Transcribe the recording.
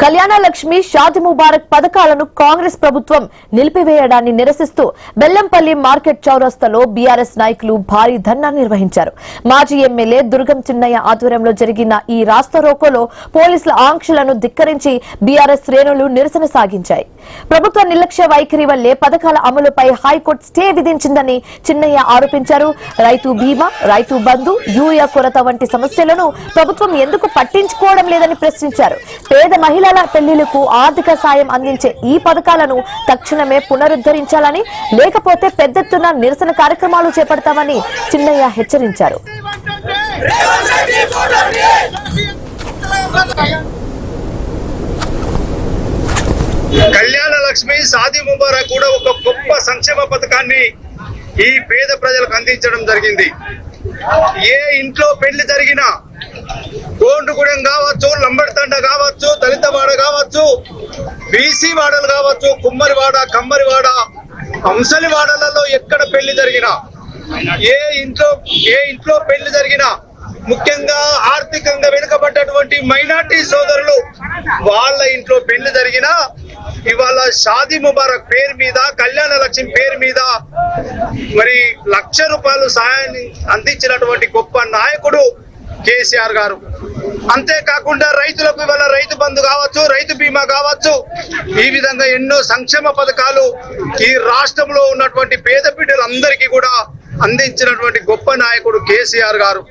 కళ్యాణ లక్ష్మి షాది ముబారక్ పథకాలను కాంగ్రెస్ ప్రభుత్వం నిలిపివేయడాన్ని నిరసిస్తూ బెల్లంపల్లి మార్కెట్ చౌరస్తాలో బీఆర్ఎస్ నాయకులు భారీ ధర్నా నిర్వహించారు. మాజీ ఎమ్మెల్యే దుర్గం చిన్నయ్య ఆధ్వర్యంలో జరిగిన ఈ రాస్తారోకోలో పోలీసుల ఆంక్షలను ధిక్కరించి బీఆర్ఎస్ శ్రేణులు నిరసన సాగించాయి. ప్రభుత్వ నిర్లక్ష్య వైఖరి వల్లే పథకాల అమలుపై హైకోర్టు స్టే విధించిందని చిన్నయ్య ఆరోపించారు. రైతు బీమా, రైతు బంధు, యూరియా కొరత వంటి సమస్యలను ప్రభుత్వం ఎందుకు పట్టించుకోవడం లేదని ప్రశ్నించారు. పేద మహిళల పెళ్లిలకు ఆర్థిక సాయం అందించే ఈ పథకాలను తక్షణమే పునరుద్ధరించాలని, లేకపోతే పెద్దెత్తున నిరసన కార్యక్రమాలు చేపడతామని చిన్నయ్య హెచ్చరించారు. కళ్యాణ లక్ష్మి, షాదీ ముబారక్ కూడా ఒక గొప్ప సంక్షేమ పథకాన్ని ఈ పేద ప్రజలకు అందించడం జరిగింది. ఏ ఇంట్లో పెళ్లి జరిగినా, గోండుగూడెం కావచ్చు, లంబడితండ కావచ్చు, దళితవాడ కావచ్చు, బీసీ వాడలు కావచ్చు, కుమ్మరివాడ, కమ్మరివాడ, అంశలివాడలలో ఎక్కడ పెళ్లి జరిగినా, ఏ ఇంట్లో పెళ్లి జరిగినా, ముఖ్యంగా ఆర్థికంగా వెనుకబడ్డటువంటి మైనార్టీ సోదరులు వాళ్ళ ఇంట్లో పెళ్లి జరిగినా ఇవాళ షాదీ ముబారక్ పేరు మీద, కళ్యాణ లక్ష్మి పేరు మీద మరి ₹1,00,000 సాయాన్ని అందించినటువంటి గొప్ప నాయకుడు కేసీఆర్ గారు. అంతేకాకుండా రైతులకు ఇవాళ రైతు బంధు కావచ్చు, రైతు బీమా కావచ్చు, ఈ విధంగా ఎన్నో సంక్షేమ పథకాలు ఈ రాష్ట్రంలో ఉన్నటువంటి పేద బిడ్డలందరికీ కూడా అందించినటువంటి గొప్ప నాయకుడు కేసీఆర్ గారు.